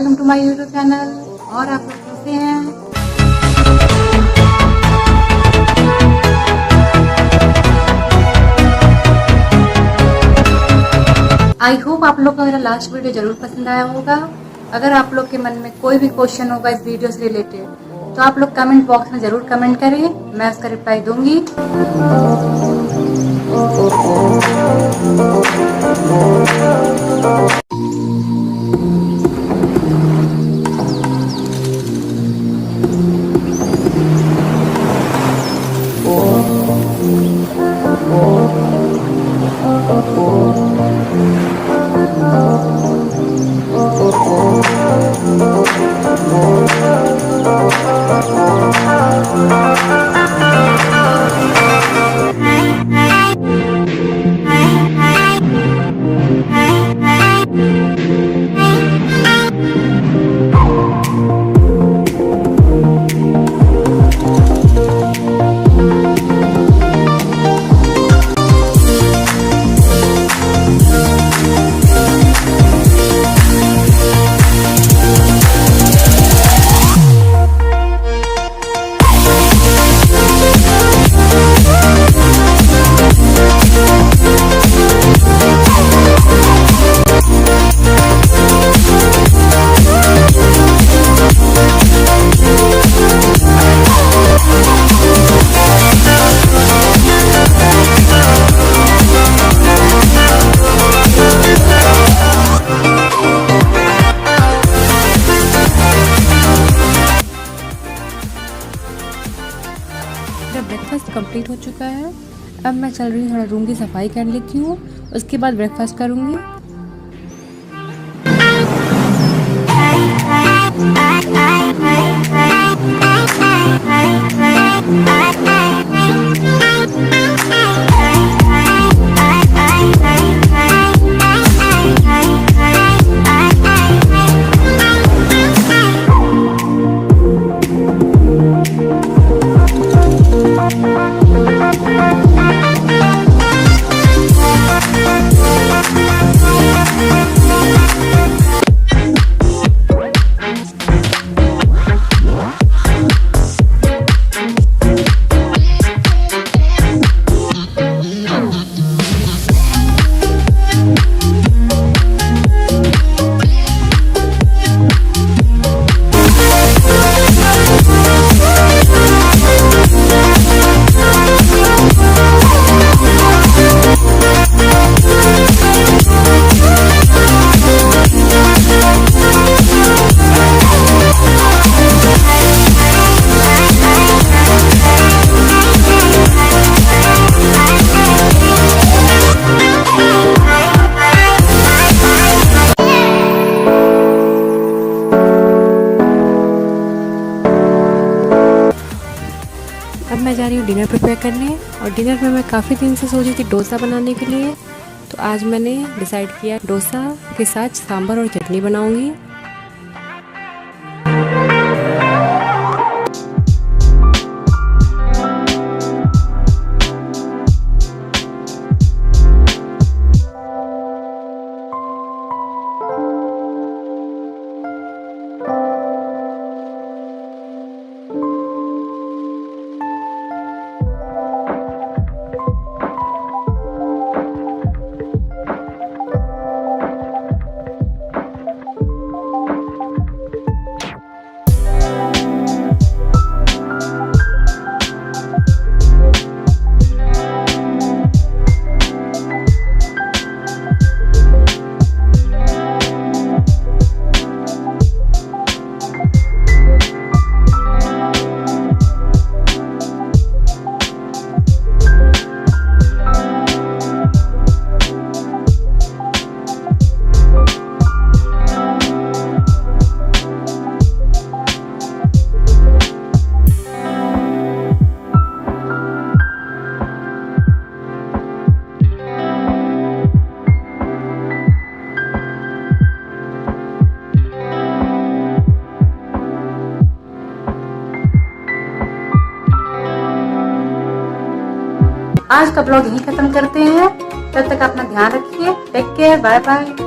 Welcome to my YouTube channel. और आप लोग कैसे हैं? आई होप आप लोग को मेरा लास्ट वीडियो जरूर पसंद आया होगा। अगर आप लोग के मन में कोई भी क्वेश्चन होगा इस वीडियो से रिलेटेड तो आप लोग कमेंट बॉक्स में जरूर कमेंट करें, मैं उसका रिप्लाई दूंगी। ब्रेकफास्ट कंप्लीट हो चुका है। अब मैं चल रही हूँ, थोड़ा रूम की सफाई कर लेती हूँ, उसके बाद ब्रेकफास्ट करूँगी। अब मैं जा रही हूँ डिनर प्रिपेयर करने, और डिनर में मैं काफ़ी दिन से सोची थी डोसा बनाने के लिए, तो आज मैंने डिसाइड किया डोसा के साथ सांभर और चटनी बनाऊंगी। आज का ब्लॉग यहीं खत्म करते हैं। तब तक अपना ध्यान रखिए। Take care, bye bye.